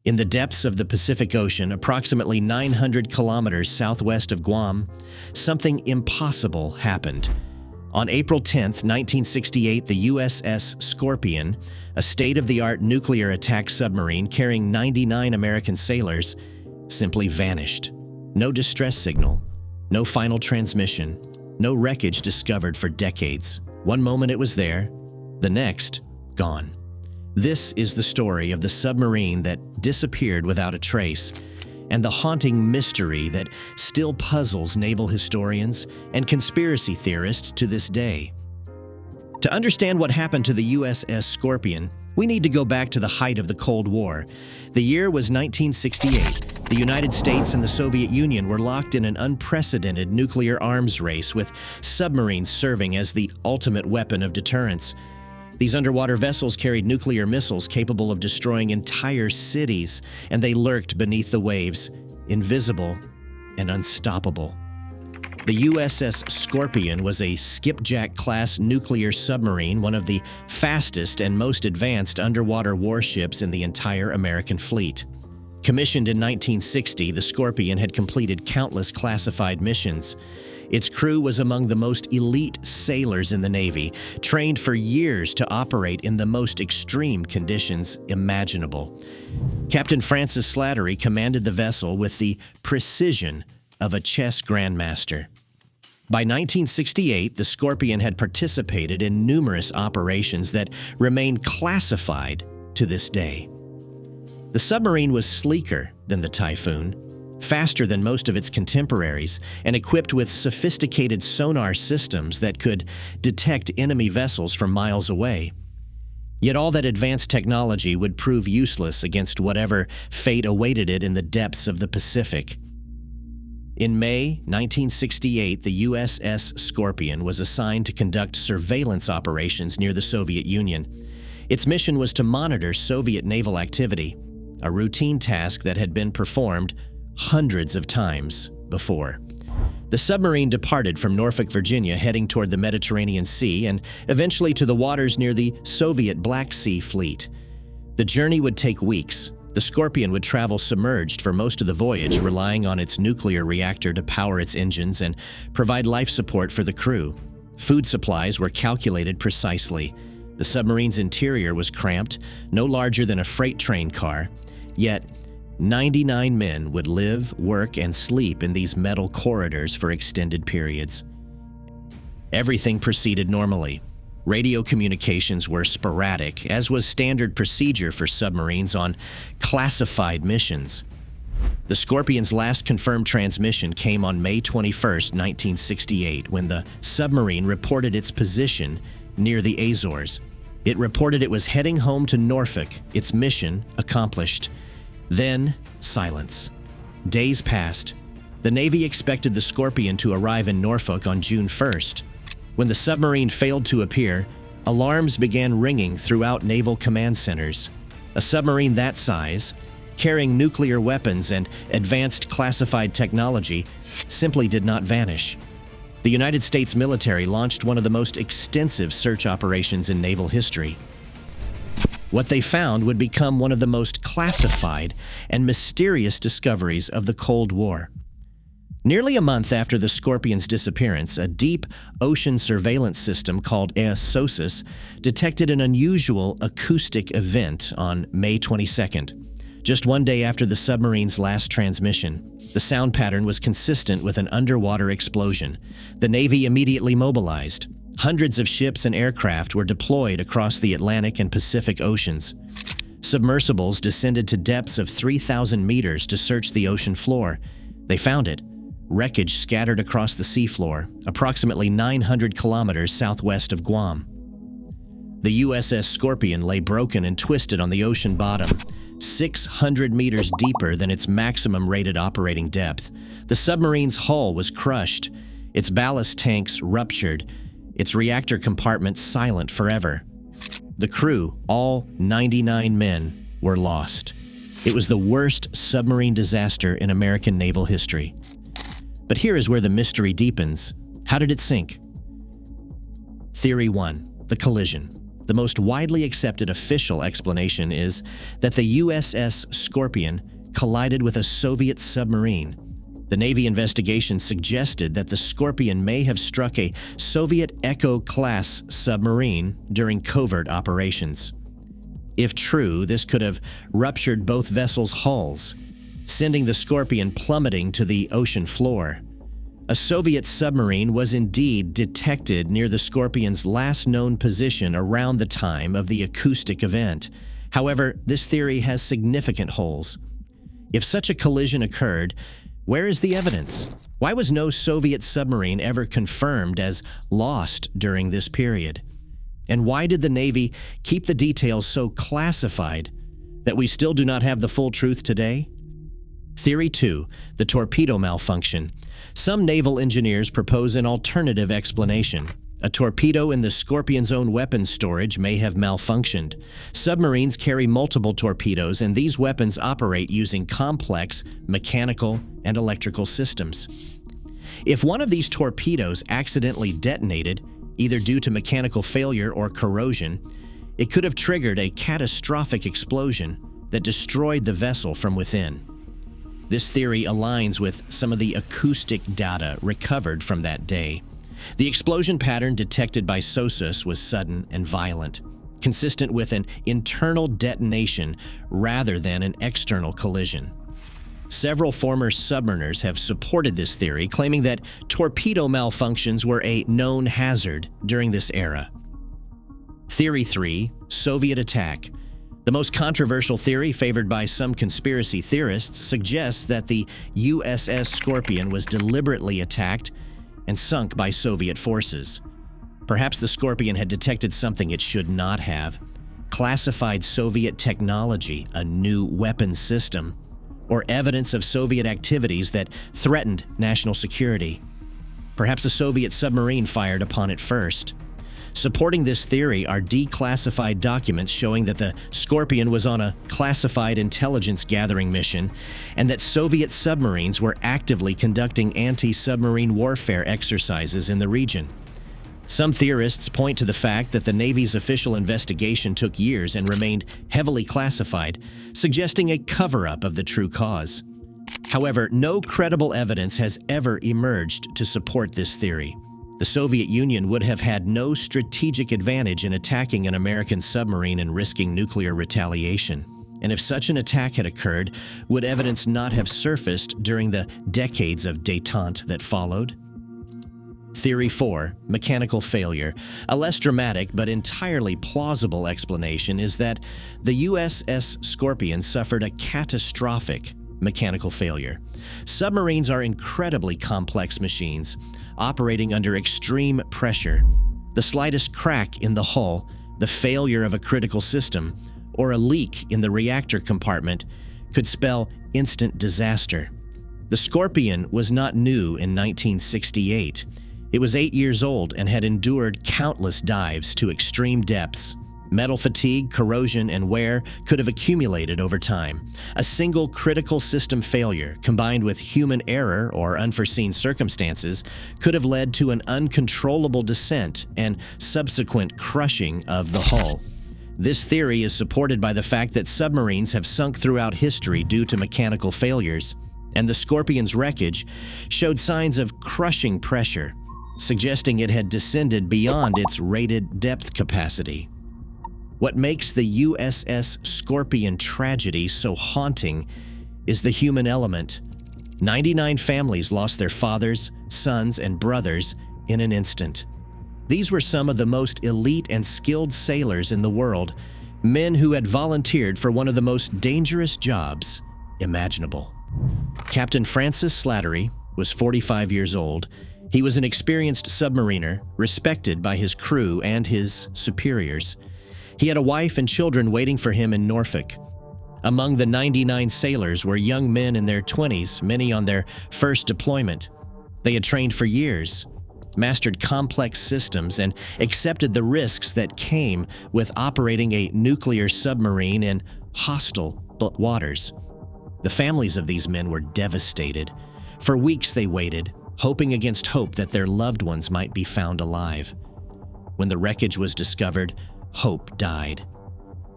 In the depths of the Pacific Ocean, approximately 900 kilometers southwest of Guam, something impossible happened. On April 10, 1968, the USS Scorpion, a state-of-the-art nuclear attack submarine carrying 99 American sailors, simply vanished. No distress signal, no final transmission, no wreckage discovered for decades. One moment it was there, the next, gone. This is the story of the submarine that disappeared without a trace, and the haunting mystery that still puzzles naval historians and conspiracy theorists to this day. To understand what happened to the USS Scorpion, we need to go back to the height of the Cold War. The year was 1968. The United States and the Soviet Union were locked in an unprecedented nuclear arms race, with submarines serving as the ultimate weapon of deterrence. These underwater vessels carried nuclear missiles capable of destroying entire cities, and they lurked beneath the waves, invisible and unstoppable. The USS Scorpion was a skipjack-class nuclear submarine, one of the fastest and most advanced underwater warships in the entire American fleet. Commissioned in 1960, the Scorpion had completed countless classified missions. Its crew was among the most elite sailors in the Navy, trained for years to operate in the most extreme conditions imaginable. Captain Francis Slattery commanded the vessel with the precision of a chess grandmaster. By 1968, the Scorpion had participated in numerous operations that remain classified to this day. The submarine was sleeker than the Typhoon, faster than most of its contemporaries, and equipped with sophisticated sonar systems that could detect enemy vessels from miles away. Yet all that advanced technology would prove useless against whatever fate awaited it in the depths of the Pacific. In May 1968, the USS Scorpion was assigned to conduct surveillance operations near the Soviet Union. Its mission was to monitor Soviet naval activity, a routine task that had been performed hundreds of times before. The submarine departed from Norfolk, Virginia, heading toward the Mediterranean Sea and eventually to the waters near the Soviet Black Sea Fleet. The journey would take weeks. The Scorpion would travel submerged for most of the voyage, relying on its nuclear reactor to power its engines and provide life support for the crew. Food supplies were calculated precisely. The submarine's interior was cramped, no larger than a freight train car, yet 99 men would live, work, and sleep in these metal corridors for extended periods. Everything proceeded normally. Radio communications were sporadic, as was standard procedure for submarines on classified missions. The Scorpion's last confirmed transmission came on May 21, 1968, when the submarine reported its position near the Azores. It reported it was heading home to Norfolk, its mission accomplished. Then, silence. Days passed. The Navy expected the Scorpion to arrive in Norfolk on June 1st. When the submarine failed to appear, alarms began ringing throughout naval command centers. A submarine that size, carrying nuclear weapons and advanced classified technology, simply did not vanish. The United States military launched one of the most extensive search operations in naval history. What they found would become one of the most classified and mysterious discoveries of the Cold War. Nearly a month after the Scorpion's disappearance, a deep ocean surveillance system called SOSUS detected an unusual acoustic event on May 22nd. Just one day after the submarine's last transmission, the sound pattern was consistent with an underwater explosion. The Navy immediately mobilized. Hundreds of ships and aircraft were deployed across the Atlantic and Pacific Oceans. Submersibles descended to depths of 3,000 meters to search the ocean floor. They found it. Wreckage scattered across the seafloor, approximately 900 kilometers southwest of Guam. The USS Scorpion lay broken and twisted on the ocean bottom, 600 meters deeper than its maximum rated operating depth. The submarine's hull was crushed, its ballast tanks ruptured, its reactor compartment silent forever. The crew, all 99 men, were lost. It was the worst submarine disaster in American naval history. But here is where the mystery deepens. How did it sink? Theory 1. The collision. The most widely accepted official explanation is that the USS Scorpion collided with a Soviet submarine. The Navy investigation suggested that the Scorpion may have struck a Soviet Echo-class submarine during covert operations. If true, this could have ruptured both vessels' hulls, sending the Scorpion plummeting to the ocean floor. A Soviet submarine was indeed detected near the Scorpion's last known position around the time of the acoustic event. However, this theory has significant holes. If such a collision occurred, where is the evidence? Why was no Soviet submarine ever confirmed as lost during this period? And why did the Navy keep the details so classified that we still do not have the full truth today? Theory 2, the torpedo malfunction. Some naval engineers propose an alternative explanation. A torpedo in the Scorpion's own weapons storage may have malfunctioned. Submarines carry multiple torpedoes, and these weapons operate using complex mechanical and electrical systems. If one of these torpedoes accidentally detonated, either due to mechanical failure or corrosion, it could have triggered a catastrophic explosion that destroyed the vessel from within. This theory aligns with some of the acoustic data recovered from that day. The explosion pattern detected by SOSUS was sudden and violent, consistent with an internal detonation rather than an external collision. Several former submariners have supported this theory, claiming that torpedo malfunctions were a known hazard during this era. Theory 3, Soviet attack. The most controversial theory favored by some conspiracy theorists suggests that the USS Scorpion was deliberately attacked and sunk by Soviet forces. Perhaps the Scorpion had detected something it should not have, classified Soviet technology, a new weapons system, or evidence of Soviet activities that threatened national security. Perhaps a Soviet submarine fired upon it first. Supporting this theory are declassified documents showing that the Scorpion was on a classified intelligence gathering mission and that Soviet submarines were actively conducting anti-submarine warfare exercises in the region. Some theorists point to the fact that the Navy's official investigation took years and remained heavily classified, suggesting a cover-up of the true cause. However, no credible evidence has ever emerged to support this theory. The Soviet Union would have had no strategic advantage in attacking an American submarine and risking nuclear retaliation. And if such an attack had occurred, would evidence not have surfaced during the decades of détente that followed? Theory 4, mechanical failure. A less dramatic but entirely plausible explanation is that the USS Scorpion suffered a catastrophic mechanical failure. Submarines are incredibly complex machines, operating under extreme pressure. The slightest crack in the hull, the failure of a critical system, or a leak in the reactor compartment could spell instant disaster. The Scorpion was not new in 1968. It was 8 years old and had endured countless dives to extreme depths. Metal fatigue, corrosion, and wear could have accumulated over time. A single critical system failure, combined with human error or unforeseen circumstances, could have led to an uncontrollable descent and subsequent crushing of the hull. This theory is supported by the fact that submarines have sunk throughout history due to mechanical failures, and the Scorpion's wreckage showed signs of crushing pressure, suggesting it had descended beyond its rated depth capacity. What makes the USS Scorpion tragedy so haunting is the human element. 99 families lost their fathers, sons, and brothers in an instant. These were some of the most elite and skilled sailors in the world, men who had volunteered for one of the most dangerous jobs imaginable. Captain Francis Slattery was 45 years old. He was an experienced submariner, respected by his crew and his superiors. He had a wife and children waiting for him in Norfolk. Among the 99 sailors were young men in their 20s, many on their first deployment. They had trained for years, mastered complex systems, and accepted the risks that came with operating a nuclear submarine in hostile waters. The families of these men were devastated. For weeks they waited, hoping against hope that their loved ones might be found alive. When the wreckage was discovered, hope died.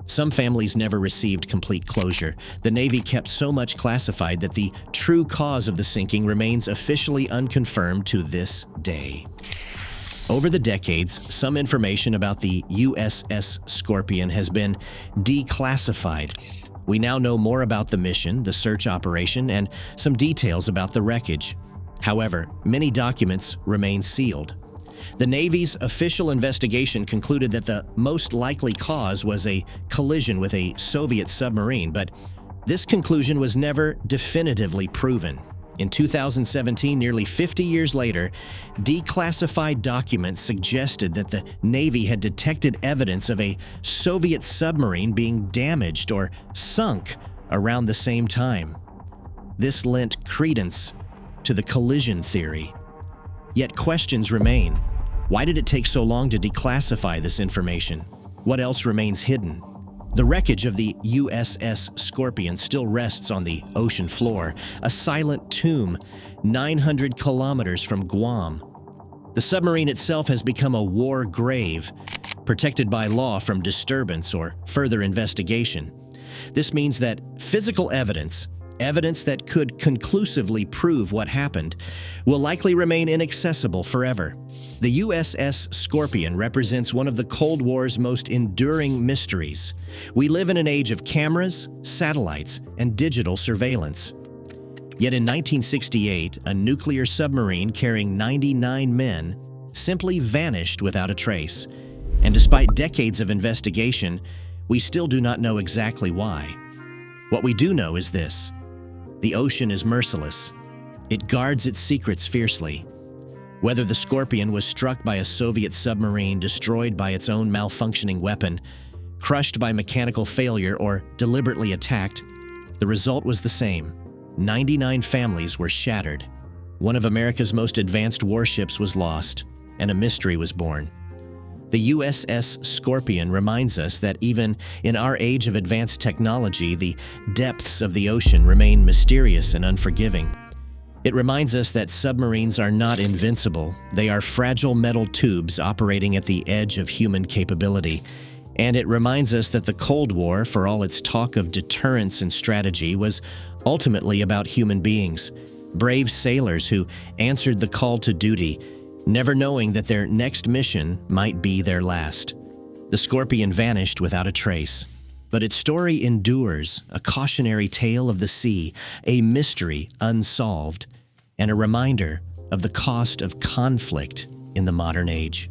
Some families never received complete closure. The Navy kept so much classified that the true cause of the sinking remains officially unconfirmed to this day. Over the decades, some information about the USS Scorpion has been declassified. We now know more about the mission, the search operation, and some details about the wreckage. However, many documents remain sealed. The Navy's official investigation concluded that the most likely cause was a collision with a Soviet submarine, but this conclusion was never definitively proven. In 2017, nearly 50 years later, declassified documents suggested that the Navy had detected evidence of a Soviet submarine being damaged or sunk around the same time. This lent credence to the collision theory. Yet questions remain. Why did it take so long to declassify this information? What else remains hidden? The wreckage of the USS Scorpion still rests on the ocean floor, a silent tomb 900 kilometers from Guam. The submarine itself has become a war grave, protected by law from disturbance or further investigation. This means that physical evidence that could conclusively prove what happened, will likely remain inaccessible forever. The USS Scorpion represents one of the Cold War's most enduring mysteries. We live in an age of cameras, satellites, and digital surveillance. Yet in 1968, a nuclear submarine carrying 99 men simply vanished without a trace. And despite decades of investigation, we still do not know exactly why. What we do know is this: the ocean is merciless. It guards its secrets fiercely. Whether the Scorpion was struck by a Soviet submarine, destroyed by its own malfunctioning weapon, crushed by mechanical failure, or deliberately attacked, the result was the same. 99 families were shattered. One of America's most advanced warships was lost, and a mystery was born. The USS Scorpion reminds us that even in our age of advanced technology, the depths of the ocean remain mysterious and unforgiving. It reminds us that submarines are not invincible. They are fragile metal tubes operating at the edge of human capability. And it reminds us that the Cold War, for all its talk of deterrence and strategy, was ultimately about human beings, brave sailors who answered the call to duty, never knowing that their next mission might be their last. The Scorpion vanished without a trace, but its story endures, a cautionary tale of the sea, a mystery unsolved, and a reminder of the cost of conflict in the modern age.